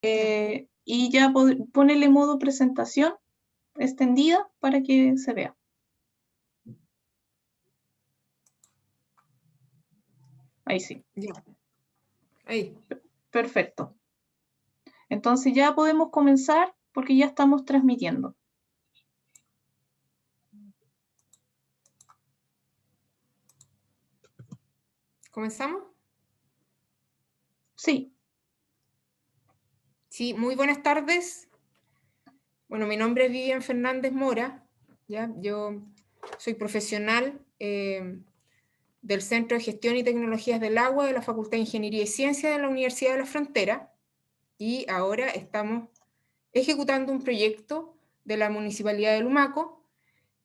Y ya ponele modo presentación extendida para que se vea. Ahí sí. Ya. Ahí. Perfecto. Entonces ya podemos comenzar porque ya estamos transmitiendo. ¿Comenzamos? Sí. Sí, muy buenas tardes. Bueno, mi nombre es Vivian Fernández Mora, ¿ya? Yo soy profesional del Centro de Gestión y Tecnologías del Agua de la Facultad de Ingeniería y Ciencia de la Universidad de la Frontera, y ahora estamos ejecutando un proyecto de la Municipalidad de Lumaco,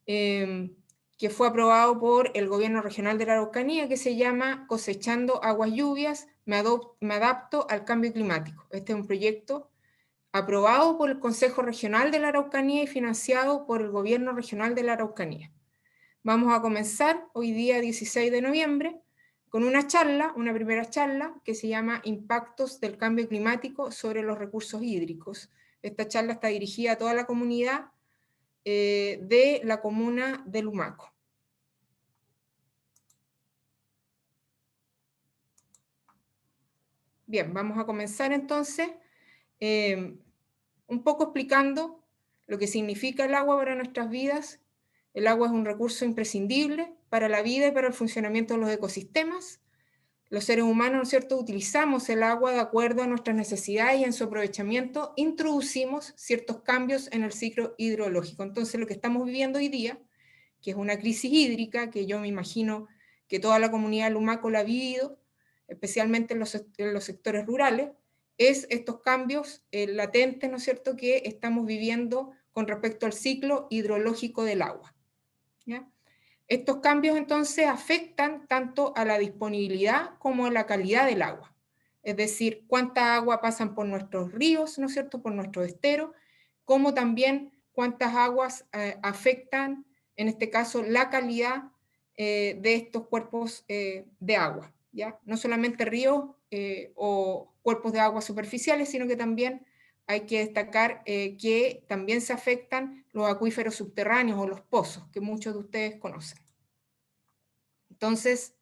que fue aprobado por el Gobierno Regional de la Araucanía, que se llama Cosechando Aguas Lluvias, me adapto al cambio climático. Este es un proyecto aprobado por el Consejo Regional de la Araucanía y financiado por el Gobierno Regional de la Araucanía. Vamos a comenzar hoy día 16 de noviembre con una primera charla que se llama Impactos del Cambio Climático sobre los Recursos Hídricos. Esta charla está dirigida a toda la comunidad de la comuna de Lumaco. Bien, vamos a comenzar entonces un poco explicando lo que significa el agua para nuestras vidas. El agua es un recurso imprescindible para la vida y para el funcionamiento de los ecosistemas. Los seres humanos, ¿no es cierto?, utilizamos el agua de acuerdo a nuestras necesidades y en su aprovechamiento introducimos ciertos cambios en el ciclo hidrológico. Entonces, lo que estamos viviendo hoy día, que es una crisis hídrica, que yo me imagino que toda la comunidad de Lumaco la ha vivido, especialmente en los sectores rurales, es estos cambios latentes, ¿no es cierto?, que estamos viviendo con respecto al ciclo hidrológico del agua, ¿ya? Estos cambios entonces afectan tanto a la disponibilidad como a la calidad del agua, es decir, cuánta agua pasan por nuestros ríos, ¿no es cierto?, por nuestros esteros, como también cuántas aguas afectan, en este caso, la calidad de estos cuerpos de agua, ¿ya? No solamente ríos o cuerpos de agua superficiales, sino que también hay que destacar que también se afectan los acuíferos subterráneos o los pozos, que muchos de ustedes conocen. Entonces,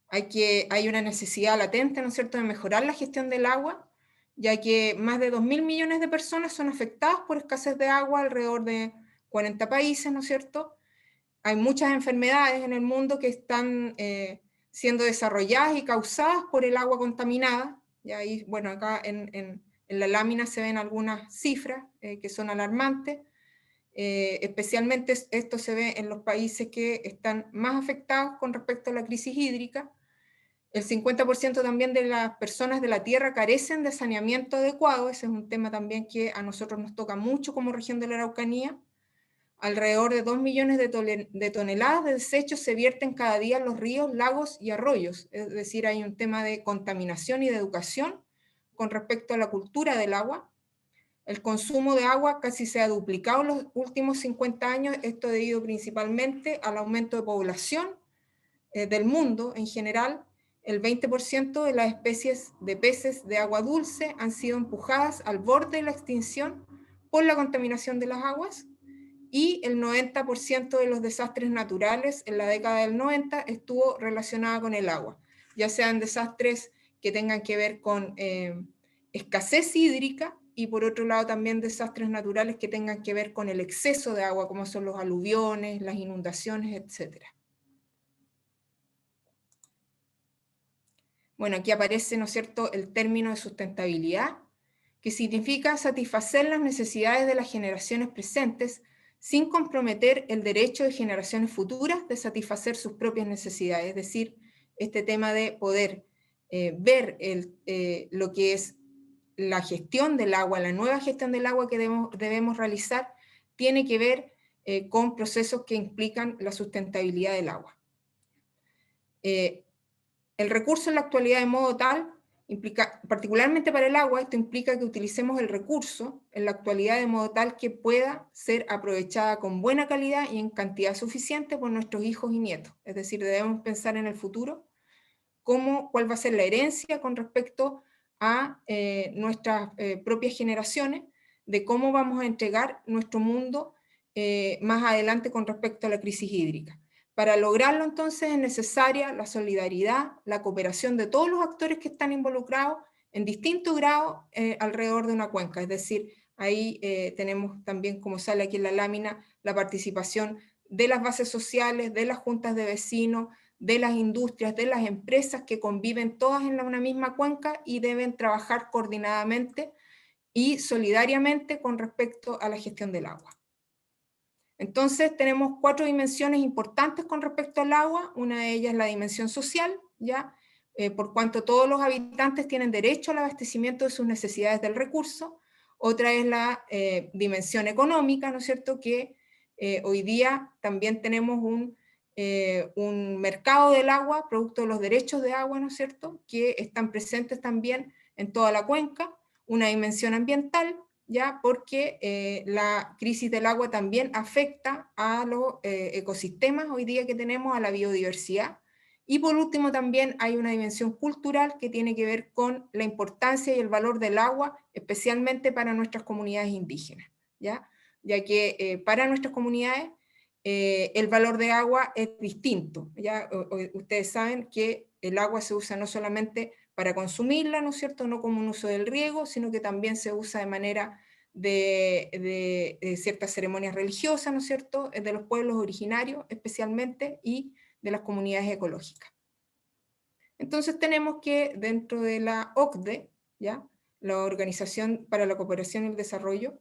hay una necesidad latente, ¿no es cierto?, de mejorar la gestión del agua, ya que más de 2.000 millones de personas son afectadas por escasez de agua alrededor de 40 países, ¿no es cierto? Hay muchas enfermedades en el mundo que están siendo desarrolladas y causadas por el agua contaminada. Y ahí, bueno, acá en la lámina se ven algunas cifras que son alarmantes. Especialmente esto se ve en los países que están más afectados con respecto a la crisis hídrica. El 50% también de las personas de la tierra carecen de saneamiento adecuado. Ese es un tema también que a nosotros nos toca mucho como región de la Araucanía. Alrededor de 2 millones de toneladas de desechos se vierten cada día en los ríos, lagos y arroyos. Es decir, hay un tema de contaminación y de educación con respecto a la cultura del agua. El consumo de agua casi se ha duplicado en los últimos 50 años, esto debido principalmente al aumento de población del mundo en general. El 20% de las especies de peces de agua dulce han sido empujadas al borde de la extinción por la contaminación de las aguas, y el 90% de los desastres naturales en la década del 90 estuvo relacionada con el agua, ya sean desastres que tengan que ver con escasez hídrica, y por otro lado también desastres naturales que tengan que ver con el exceso de agua, como son los aluviones, las inundaciones, etc. Bueno, aquí aparece, ¿no es cierto?, el término de sustentabilidad, que significa satisfacer las necesidades de las generaciones presentes sin comprometer el derecho de generaciones futuras de satisfacer sus propias necesidades. Es decir, este tema de poder ver lo que es la gestión del agua, la nueva gestión del agua que debemos realizar, tiene que ver con procesos que implican la sustentabilidad del agua. El recurso en la actualidad de modo tal implica, particularmente para el agua, esto implica que utilicemos el recurso en la actualidad de modo tal que pueda ser aprovechada con buena calidad y en cantidad suficiente por nuestros hijos y nietos. Es decir, debemos pensar en el futuro, cuál va a ser la herencia con respecto a nuestras propias generaciones de cómo vamos a entregar nuestro mundo más adelante con respecto a la crisis hídrica. Para lograrlo, entonces, es necesaria la solidaridad, la cooperación de todos los actores que están involucrados en distintos grados alrededor de una cuenca. Es decir, ahí tenemos también, como sale aquí en la lámina, la participación de las bases sociales, de las juntas de vecinos, de las industrias, de las empresas que conviven todas en una misma cuenca y deben trabajar coordinadamente y solidariamente con respecto a la gestión del agua. Entonces tenemos 4 dimensiones importantes con respecto al agua. Una de ellas es la dimensión social, ¿ya? Por cuanto todos los habitantes tienen derecho al abastecimiento de sus necesidades del recurso. Otra es la dimensión económica, ¿no es cierto? Que hoy día también tenemos un mercado del agua, producto de los derechos de agua, ¿no es cierto? Que están presentes también en toda la cuenca. Una dimensión ambiental, ¿ya? Porque la crisis del agua también afecta a los ecosistemas hoy día que tenemos, a la biodiversidad. Y por último también hay una dimensión cultural que tiene que ver con la importancia y el valor del agua, especialmente para nuestras comunidades indígenas, ¿ya? Ya que para nuestras comunidades el valor de agua es distinto, ¿ya? Ustedes saben que el agua se usa no solamente para consumirla, ¿no es cierto?, no como un uso del riego, sino que también se usa de manera de ciertas ceremonias religiosas, ¿no es cierto?, de los pueblos originarios especialmente y de las comunidades ecológicas. Entonces tenemos que dentro de la OCDE, ¿ya?, la Organización para la Cooperación y el Desarrollo,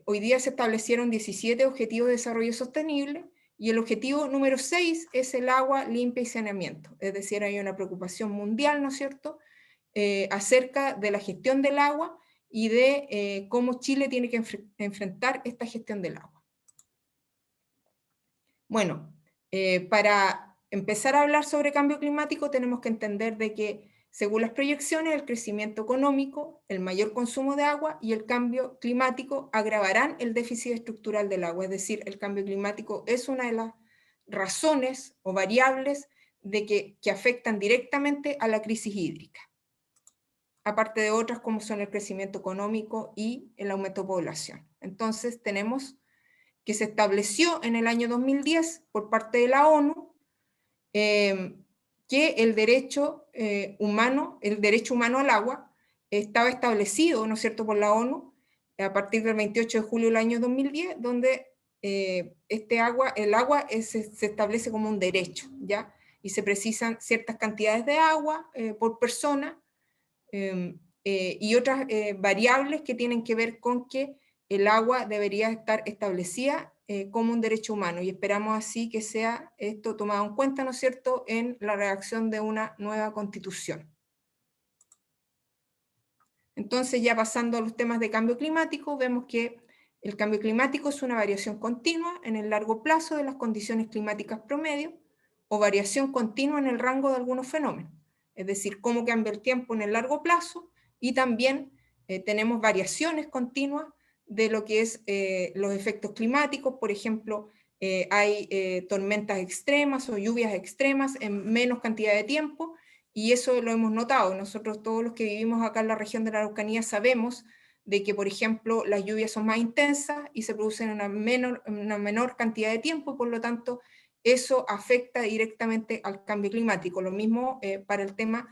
hoy día se establecieron 17 objetivos de desarrollo sostenible y el objetivo número 6 es el agua limpia y saneamiento. Es decir, hay una preocupación mundial, ¿no es cierto?, acerca de la gestión del agua y de cómo Chile tiene que enfrentar esta gestión del agua. Bueno, para empezar a hablar sobre cambio climático tenemos que entender de que según las proyecciones, el crecimiento económico, el mayor consumo de agua y el cambio climático agravarán el déficit estructural del agua. Es decir, el cambio climático es una de las razones o variables que afectan directamente a la crisis hídrica, aparte de otras como son el crecimiento económico y el aumento de población. Entonces tenemos que se estableció en el año 2010 por parte de la ONU que el derecho humano al agua estaba establecido, ¿no es cierto?, por la ONU a partir del 28 de julio del año 2010, donde el agua se establece como un derecho, ¿ya? Y se precisan ciertas cantidades de agua por persona y otras variables que tienen que ver con que el agua debería estar establecida como un derecho humano y esperamos así que sea esto tomado en cuenta, ¿no es cierto?, en la redacción de una nueva constitución. Entonces, ya pasando a los temas de cambio climático, vemos que el cambio climático es una variación continua en el largo plazo de las condiciones climáticas promedio o variación continua en el rango de algunos fenómenos, es decir, cómo cambia el tiempo en el largo plazo y también tenemos variaciones continuas de lo que es los efectos climáticos. Por ejemplo, hay tormentas extremas o lluvias extremas en menos cantidad de tiempo, y eso lo hemos notado. Nosotros todos los que vivimos acá en la región de la Araucanía sabemos de que, por ejemplo, las lluvias son más intensas y se producen en una menor cantidad de tiempo, por lo tanto, eso afecta directamente al cambio climático. Lo mismo para el tema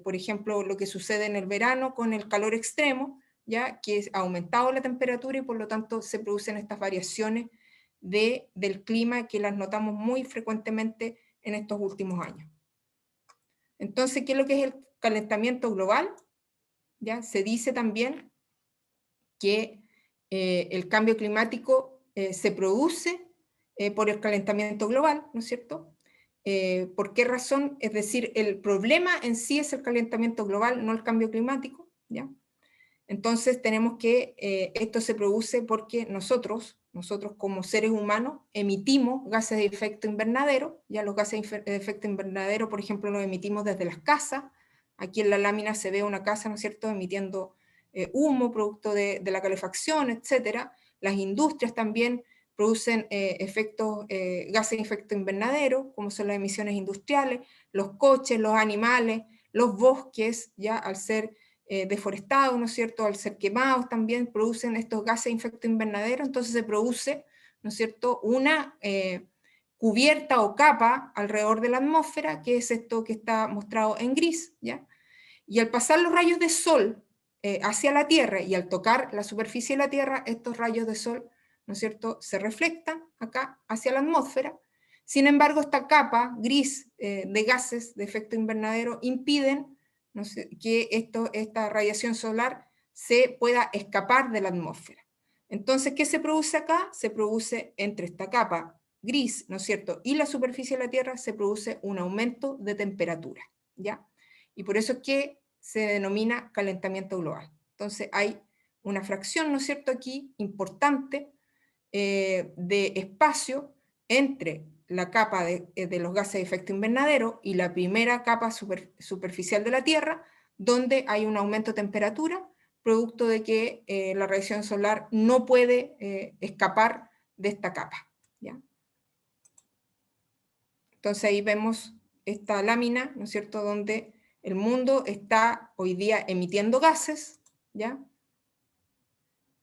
por ejemplo, lo que sucede en el verano con el calor extremo, ya que ha aumentado la temperatura y por lo tanto se producen estas variaciones del clima que las notamos muy frecuentemente en estos últimos años. Entonces, ¿qué es lo que es el calentamiento global? ¿Ya? Se dice también que el cambio climático se produce por el calentamiento global, ¿no es cierto? ¿Por qué razón? Es decir, el problema en sí es el calentamiento global, no el cambio climático, ¿ya? Entonces tenemos que esto se produce porque nosotros como seres humanos emitimos gases de efecto invernadero. Ya los gases de efecto invernadero, por ejemplo, los emitimos desde las casas. Aquí en la lámina se ve una casa, ¿no es cierto?, emitiendo humo producto de la calefacción, etc. Las industrias también producen gases de efecto invernadero, como son las emisiones industriales, los coches, los animales, los bosques, ya al ser deforestados, ¿no es cierto?, al ser quemados también producen estos gases de efecto invernadero, entonces se produce, ¿no es cierto?, una cubierta o capa alrededor de la atmósfera, que es esto que está mostrado en gris, ¿ya? Y al pasar los rayos de sol hacia la Tierra y al tocar la superficie de la Tierra, estos rayos de sol, ¿no es cierto?, se reflectan acá hacia la atmósfera. Sin embargo, esta capa gris de gases de efecto invernadero impiden, ¿no sé?, que esta radiación solar se pueda escapar de la atmósfera. Entonces, ¿qué se produce acá? Se produce entre esta capa gris, ¿no es cierto?, y la superficie de la Tierra se produce un aumento de temperatura, ¿ya? Y por eso es que se denomina calentamiento global. Entonces hay una fracción, ¿no es cierto?, aquí importante de espacio entre la capa de los gases de efecto invernadero y la primera capa superficial de la Tierra, donde hay un aumento de temperatura, producto de que la radiación solar no puede escapar de esta capa, ¿ya? Entonces ahí vemos esta lámina, ¿no es cierto?, donde el mundo está hoy día emitiendo gases, ¿ya?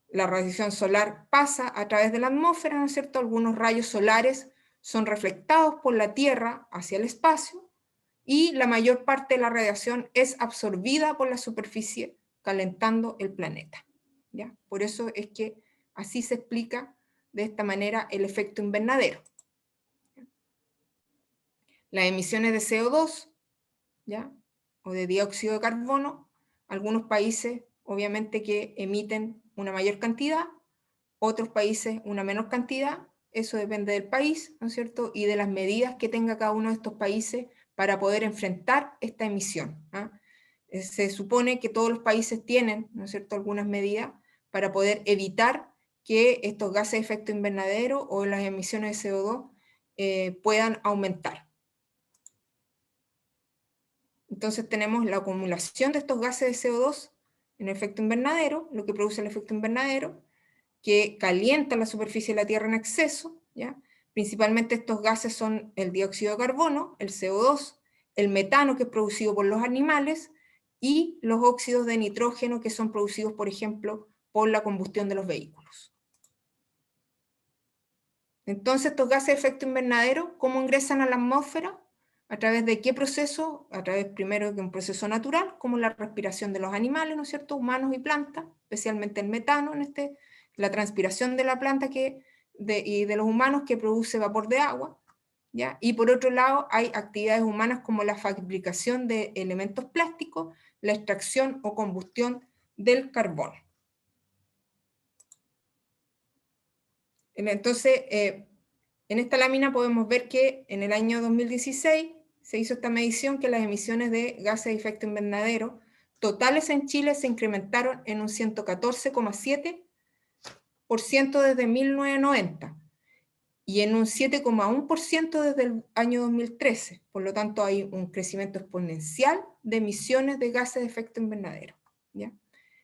La radiación solar pasa a través de la atmósfera, ¿no es cierto? Algunos rayos solares son reflectados por la Tierra hacia el espacio y la mayor parte de la radiación es absorbida por la superficie, calentando el planeta, ¿ya? Por eso es que así se explica de esta manera el efecto invernadero. Las emisiones de CO2, ¿ya?, o de dióxido de carbono, algunos países obviamente que emiten una mayor cantidad, otros países una menor cantidad, eso depende del país, ¿no es cierto?, y de las medidas que tenga cada uno de estos países para poder enfrentar esta emisión, ¿ah? Se supone que todos los países tienen, ¿no es cierto?, algunas medidas para poder evitar que estos gases de efecto invernadero o las emisiones de CO2 puedan aumentar. Entonces tenemos la acumulación de estos gases de CO2 en efecto invernadero, lo que produce el efecto invernadero, que calienta la superficie de la Tierra en exceso, ¿ya? Principalmente estos gases son el dióxido de carbono, el CO2, el metano, que es producido por los animales, y los óxidos de nitrógeno, que son producidos, por ejemplo, por la combustión de los vehículos. Entonces, estos gases de efecto invernadero, ¿cómo ingresan a la atmósfera? ¿A través de qué proceso? A través primero de un proceso natural, como la respiración de los animales, ¿no es cierto?, humanos y plantas, especialmente el metano, la transpiración de la planta y de los humanos, que produce vapor de agua, ¿ya? Y por otro lado hay actividades humanas como la fabricación de elementos plásticos, la extracción o combustión del carbón. Entonces, en esta lámina podemos ver que en el año 2016 se hizo esta medición, que las emisiones de gases de efecto invernadero totales en Chile se incrementaron en un 114,7% desde 1990 y en un 7,1% desde el año 2013. Por lo tanto, hay un crecimiento exponencial de emisiones de gases de efecto invernadero, ¿ya?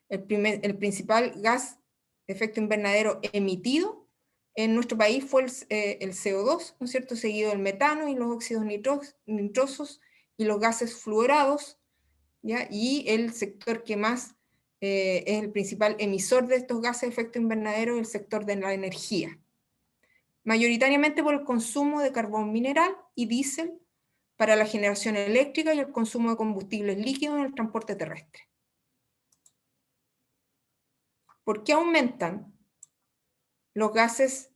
El principal gas de efecto invernadero emitido en nuestro país fue el CO2, ¿no es cierto?, seguido del metano y los óxidos nitrosos y los gases fluorados, ¿ya? Y el sector que más es el principal emisor de estos gases de efecto invernadero es el sector de la energía, mayoritariamente por el consumo de carbón mineral y diésel para la generación eléctrica y el consumo de combustibles líquidos en el transporte terrestre. ¿Por qué aumentan los gases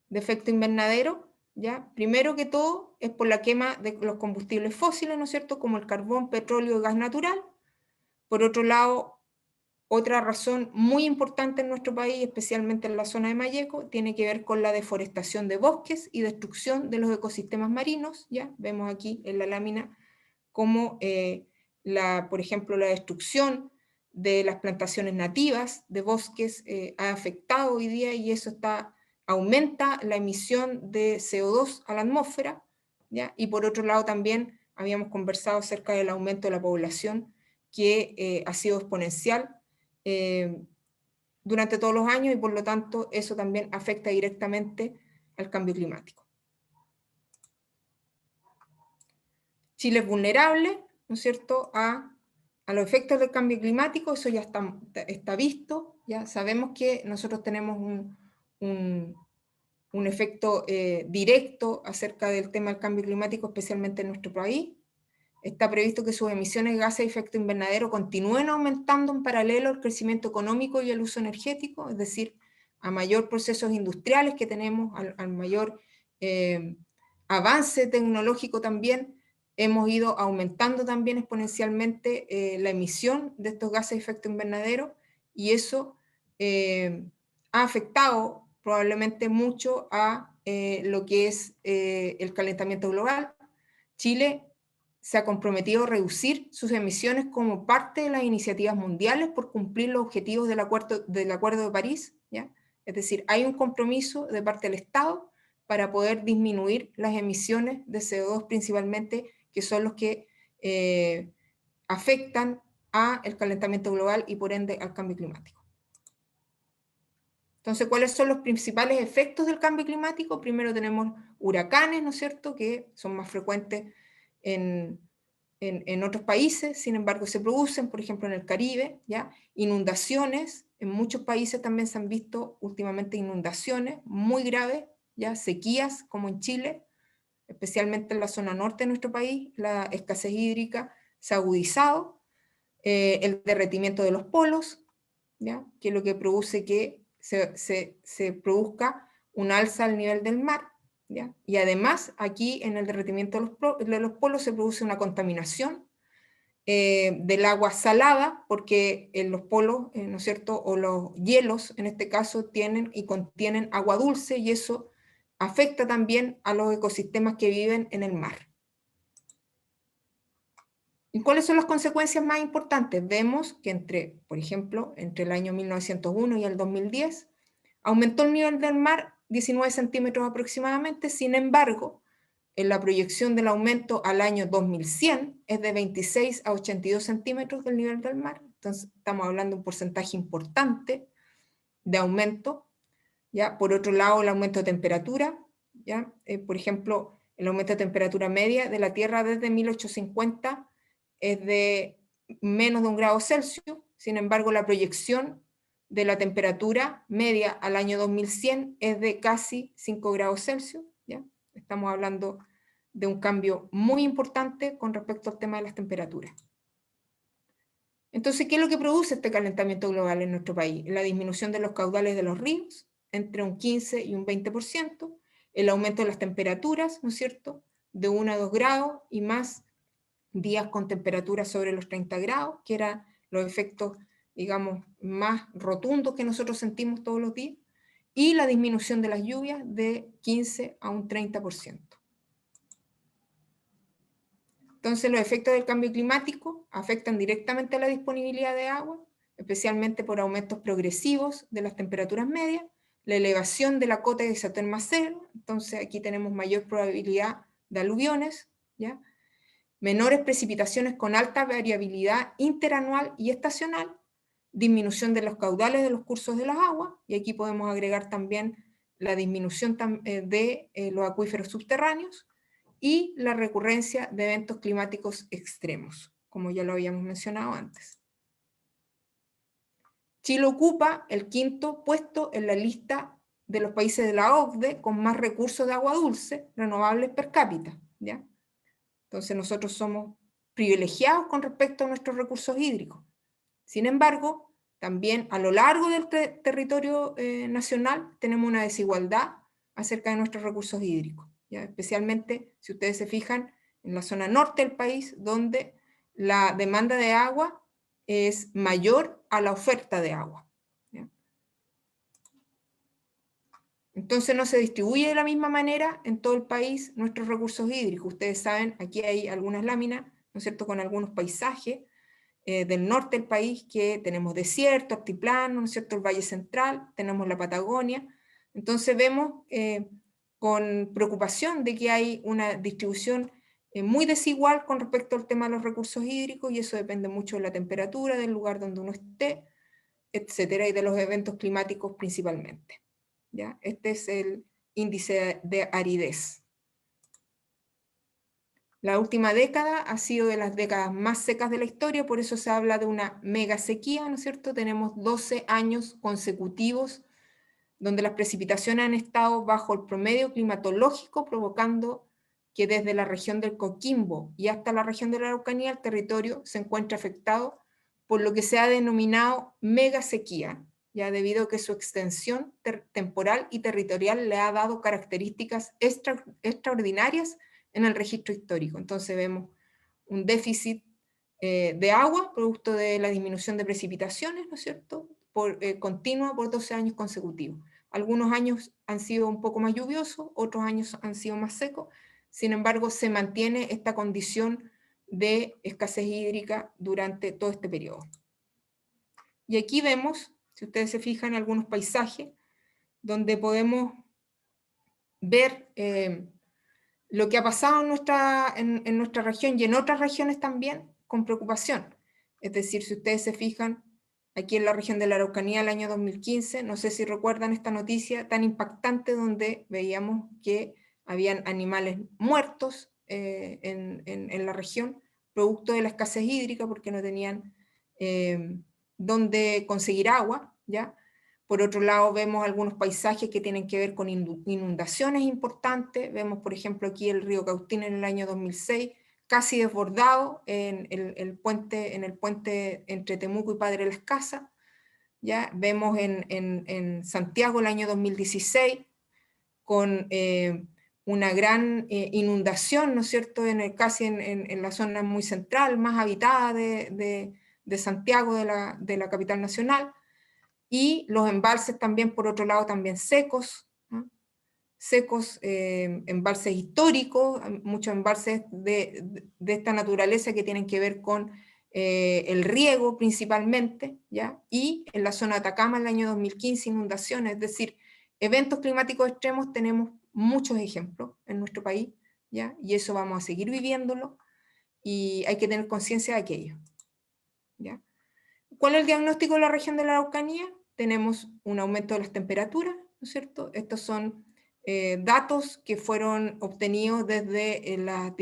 de efecto invernadero? ¿Ya? Primero que todo es por la quema de los combustibles fósiles, ¿no es cierto?, como el carbón, petróleo y gas natural. Por otro lado, otra razón muy importante en nuestro país, especialmente en la zona de Malleco, tiene que ver con la deforestación de bosques y destrucción de los ecosistemas marinos, ¿ya? Vemos aquí en la lámina cómo, por ejemplo, la destrucción de las plantaciones nativas de bosques ha afectado hoy día, y eso aumenta la emisión de CO2 a la atmósfera, ¿ya? Y por otro lado también habíamos conversado acerca del aumento de la población, que ha sido exponencial durante todos los años, y por lo tanto eso también afecta directamente al cambio climático. Chile es vulnerable ¿no es cierto?, a los efectos del cambio climático. Eso ya está visto, ya sabemos que nosotros tenemos un efecto directo acerca del tema del cambio climático, especialmente en nuestro país. Está previsto que sus emisiones de gases de efecto invernadero continúen aumentando en paralelo al crecimiento económico y el uso energético, es decir, a mayor procesos industriales que tenemos, al mayor avance tecnológico también, hemos ido aumentando también exponencialmente la emisión de estos gases de efecto invernadero, y eso ha afectado probablemente mucho a lo que es el calentamiento global. Chile se ha comprometido a reducir sus emisiones como parte de las iniciativas mundiales por cumplir los objetivos del Acuerdo de París, ¿ya? Es decir, hay un compromiso de parte del Estado para poder disminuir las emisiones de CO2 principalmente, que son los que afectan al calentamiento global y por ende al cambio climático. Entonces, ¿cuáles son los principales efectos del cambio climático? Primero tenemos huracanes, ¿no es cierto?, que son más frecuentes en otros países, sin embargo se producen, por ejemplo en el Caribe, ¿ya? Inundaciones, en muchos países también se han visto últimamente inundaciones muy graves, ¿ya? Sequías, como en Chile, especialmente en la zona norte de nuestro país, la escasez hídrica se ha agudizado, el derretimiento de los polos, ¿ya? Que es lo que produce que se produzca un alza al nivel del mar, ¿ya? Y además aquí en el derretimiento de los polos se produce una contaminación del agua salada, porque en los polos, ¿no es cierto?, o los hielos en este caso tienen y contienen agua dulce, y eso afecta también a los ecosistemas que viven en el mar. ¿Y cuáles son las consecuencias más importantes? Vemos que por ejemplo, entre el año 1901 y el 2010, aumentó el nivel del mar 19 centímetros aproximadamente. Sin embargo, en la proyección del aumento al año 2100 es de 26 a 82 centímetros del nivel del mar. Entonces, estamos hablando de un porcentaje importante de aumento, ¿ya? Por otro lado, el aumento de temperatura, ¿ya? Por ejemplo, el aumento de temperatura media de la Tierra desde 1850 es de menos de 1 grado Celsius. Sin embargo, la proyección de la temperatura media al año 2100 es de casi 5 grados Celsius, ¿ya? Estamos hablando de un cambio muy importante con respecto al tema de las temperaturas. Entonces, ¿qué es lo que produce este calentamiento global en nuestro país? La disminución de los caudales de los ríos, entre un 15 y un 20%, el aumento de las temperaturas, ¿no es cierto?, de 1 a 2 grados y más días con temperaturas sobre los 30 grados, que eran los efectos, digamos, más rotundos que nosotros sentimos todos los días, y la disminución de las lluvias de 15 a un 30%. Entonces, los efectos del cambio climático afectan directamente a la disponibilidad de agua, especialmente por aumentos progresivos de las temperaturas medias, la elevación de la cota de isothermal, entonces aquí tenemos mayor probabilidad de aluviones, ¿ya? Menores precipitaciones con alta variabilidad interanual y estacional, disminución de los caudales de los cursos de las aguas, y aquí podemos agregar también la disminución de los acuíferos subterráneos, y la recurrencia de eventos climáticos extremos, como ya lo habíamos mencionado antes. Chile ocupa el 5º puesto en la lista de los países de la OCDE con más recursos de agua dulce renovables per cápita, ¿ya? Entonces nosotros somos privilegiados con respecto a nuestros recursos hídricos. Sin embargo, también a lo largo del territorio nacional tenemos una desigualdad acerca de nuestros recursos hídricos, ¿ya? Especialmente si ustedes se fijan en la zona norte del país, donde la demanda de agua es mayor a la oferta de agua, ¿ya? Entonces no se distribuye de la misma manera en todo el país nuestros recursos hídricos. Ustedes saben, aquí hay algunas láminas, ¿no es cierto?, con algunos paisajes del norte del país, que tenemos desierto, altiplano, ¿no es cierto?, el Valle Central, tenemos la Patagonia. Entonces vemos con preocupación de que hay una distribución muy desigual con respecto al tema de los recursos hídricos, y eso depende mucho de la temperatura, del lugar donde uno esté, etcétera, y de los eventos climáticos principalmente, ¿ya? Este es el índice de aridez. La última década ha sido de las décadas más secas de la historia, por eso se habla de una mega sequía, ¿no es cierto? Tenemos 12 años consecutivos donde las precipitaciones han estado bajo el promedio climatológico, provocando que desde la región del Coquimbo y hasta la región de la Araucanía el territorio se encuentra afectado por lo que se ha denominado mega sequía, ya debido a que su extensión temporal y territorial le ha dado características extraordinarias en el registro histórico. Entonces vemos un déficit de agua, producto de la disminución de precipitaciones, ¿no es cierto?, continua por 12 años consecutivos. Algunos años han sido un poco más lluviosos, otros años han sido más secos, sin embargo se mantiene esta condición de escasez hídrica durante todo este periodo. Y aquí vemos, si ustedes se fijan, algunos paisajes donde podemos ver lo que ha pasado en nuestra región y en otras regiones también con preocupación. Es decir, si ustedes se fijan, aquí en la región de la Araucanía el año 2015, no sé si recuerdan esta noticia tan impactante donde veíamos que habían animales muertos en la región, producto de la escasez hídrica porque no tenían dónde conseguir agua, ¿ya? Por otro lado, vemos algunos paisajes que tienen que ver con inundaciones importantes. Vemos, por ejemplo, aquí el río Cautín en el año 2006, casi desbordado en el puente entre Temuco y Padre Las Casas. ¿Ya? Vemos en Santiago el año 2016, con una gran inundación, ¿no es cierto?, casi en la zona muy central, más habitada de Santiago, de la capital nacional. Y los embalses también, por otro lado, también secos, ¿no? Secos, embalses históricos, muchos embalses de esta naturaleza que tienen que ver con el riego principalmente, ¿ya? Y en la zona de Atacama, en el año 2015, inundaciones, es decir, eventos climáticos extremos tenemos muchos ejemplos en nuestro país, ¿ya? Y eso vamos a seguir viviéndolo, y hay que tener conciencia de aquello, ¿ya? ¿Cuál es el diagnóstico de la región de la Araucanía? Tenemos un aumento de las temperaturas, ¿no es cierto? Estos son datos que fueron obtenidos desde las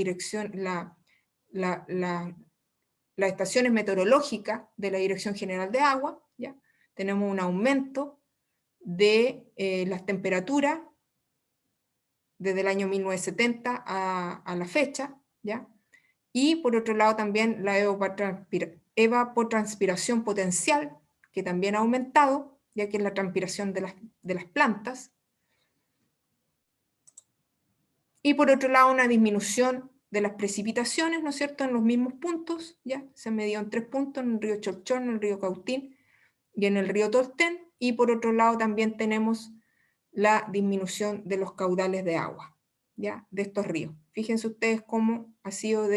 estaciones meteorológicas de la Dirección General de Agua, ¿ya? Tenemos un aumento de las temperaturas desde el año 1970 a la fecha, ¿ya? Y por otro lado también la evapotranspiración potencial, que también ha aumentado, ya que es la transpiración de las plantas. Y por otro lado una disminución de las precipitaciones, ¿no es cierto?, en los mismos puntos, ya se medió en 3 puntos, en el río Chorchón, en el río Cautín y en el río Tolten. Y por otro lado también tenemos la disminución de los caudales de agua, ¿ya?, de estos ríos. Fíjense ustedes cómo ha sido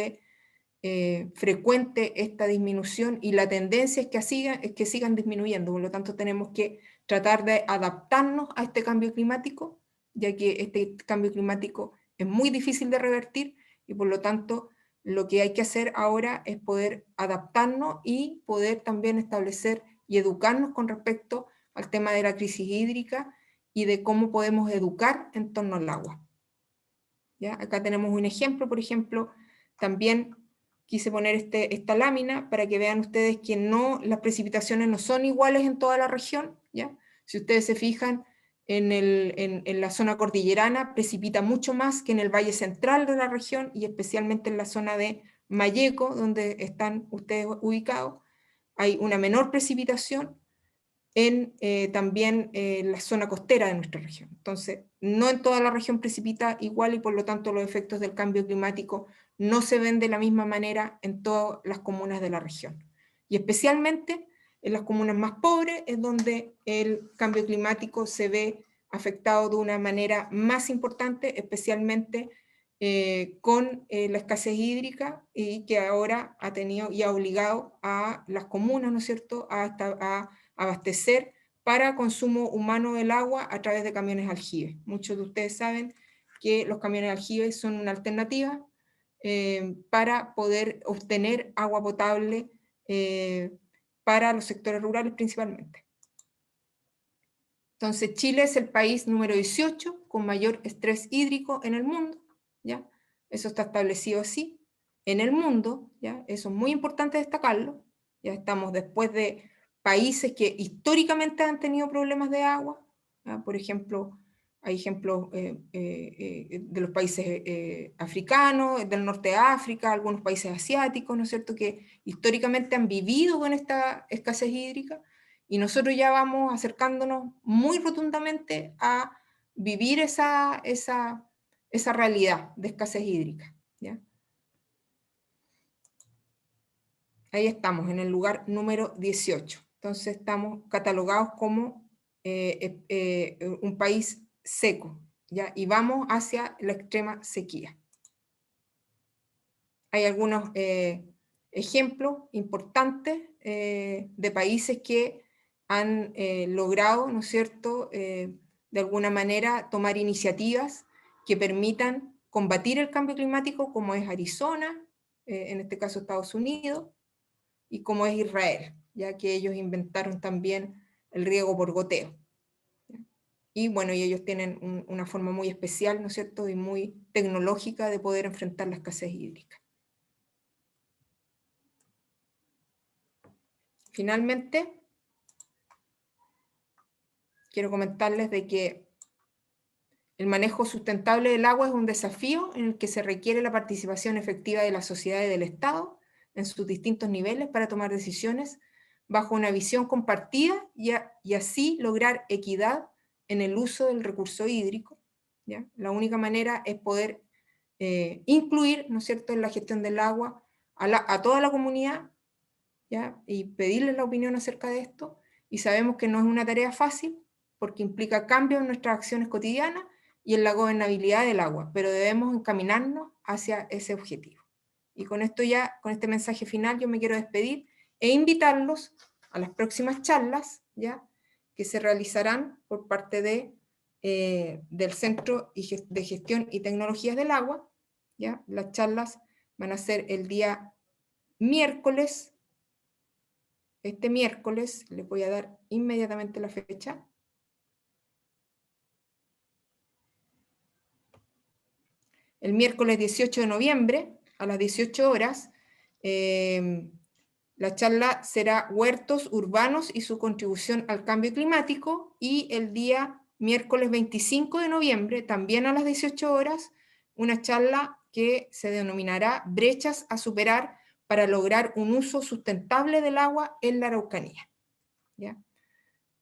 frecuente esta disminución, y la tendencia es que sigan disminuyendo. Por lo tanto, tenemos que tratar de adaptarnos a este cambio climático, ya que este cambio climático es muy difícil de revertir, y por lo tanto lo que hay que hacer ahora es poder adaptarnos y poder también establecer y educarnos con respecto al tema de la crisis hídrica y de cómo podemos educar en torno al agua. ¿Ya? Acá tenemos un ejemplo, por ejemplo, también quise poner esta lámina para que vean ustedes que las precipitaciones no son iguales en toda la región, ¿ya? Si ustedes se fijan, en la zona cordillerana precipita mucho más que en el valle central de la región, y especialmente en la zona de Malleco, donde están ustedes ubicados, hay una menor precipitación también en la zona costera de nuestra región. Entonces, no en toda la región precipita igual, y por lo tanto los efectos del cambio climático no se ven de la misma manera en todas las comunas de la región. Y especialmente en las comunas más pobres es donde el cambio climático se ve afectado de una manera más importante, especialmente con la escasez hídrica, y que ahora ha tenido y ha obligado a las comunas, ¿no es cierto?, a abastecer para consumo humano del agua a través de camiones aljibes. Muchos de ustedes saben que los camiones aljibes son una alternativa para poder obtener agua potable para los sectores rurales principalmente. Entonces, Chile es el país número 18 con mayor estrés hídrico en el mundo, ¿ya? eso está establecido así. En el mundo, ¿ya? Eso es muy importante destacarlo, ya estamos después de países que históricamente han tenido problemas de agua, ¿ya? Por ejemplo, hay ejemplos de los países africanos, del norte de África, algunos países asiáticos, ¿no es cierto?, que históricamente han vivido con esta escasez hídrica, y nosotros ya vamos acercándonos muy rotundamente a vivir esa realidad de escasez hídrica, ¿ya? Ahí estamos, en el lugar número 18. Entonces estamos catalogados como un país seco, ¿ya? Y vamos hacia la extrema sequía. Hay algunos ejemplos importantes de países que han logrado, ¿no es cierto?, de alguna manera tomar iniciativas que permitan combatir el cambio climático, como es Arizona, en este caso Estados Unidos, y como es Israel, ya que ellos inventaron también el riego por goteo. Y bueno, y ellos tienen una forma muy especial, ¿no es cierto?, y muy tecnológica de poder enfrentar la escasez hídrica. Finalmente, quiero comentarles de que el manejo sustentable del agua es un desafío en el que se requiere la participación efectiva de la sociedad y del Estado en sus distintos niveles para tomar decisiones bajo una visión compartida y así lograr equidad en el uso del recurso hídrico, ¿ya? La única manera es poder incluir, ¿no es cierto?, en la gestión del agua a toda la comunidad, ¿ya? Y pedirles la opinión acerca de esto, y sabemos que no es una tarea fácil porque implica cambios en nuestras acciones cotidianas y en la gobernabilidad del agua, pero debemos encaminarnos hacia ese objetivo. Y con esto ya, con este mensaje final, yo me quiero despedir e invitarlos a las próximas charlas, ¿ya?, que se realizarán por parte del Centro de Gestión y Tecnologías del Agua, ¿ya? Las charlas van a ser el día miércoles. Este miércoles, les voy a dar inmediatamente la fecha. El miércoles 18 de noviembre, a las 18 horas, la charla será Huertos urbanos y su contribución al cambio climático, y el día miércoles 25 de noviembre, también a las 18 horas, una charla que se denominará Brechas a superar para lograr un uso sustentable del agua en la Araucanía, ¿ya?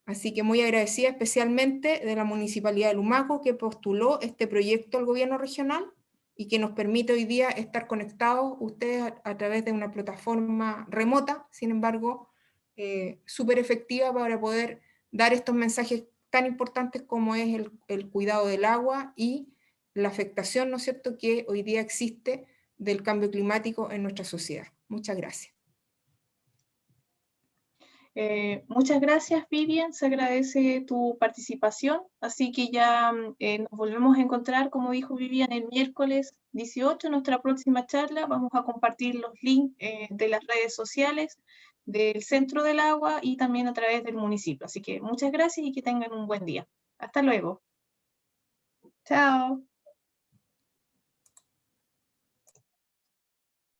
Así que muy agradecida especialmente de la Municipalidad de Lumaco, que postuló este proyecto al gobierno regional y que nos permite hoy día estar conectados ustedes a través de una plataforma remota, sin embargo, súper efectiva para poder dar estos mensajes tan importantes como es el cuidado del agua y la afectación, ¿no es cierto?, que hoy día existe del cambio climático en nuestra sociedad. Muchas gracias. Muchas gracias, Vivian, se agradece tu participación, así que ya nos volvemos a encontrar, como dijo Vivian, el miércoles 18, nuestra próxima charla. Vamos a compartir los links de las redes sociales del Centro del Agua y también a través del municipio. Así que muchas gracias y que tengan un buen día. Hasta luego. Chao.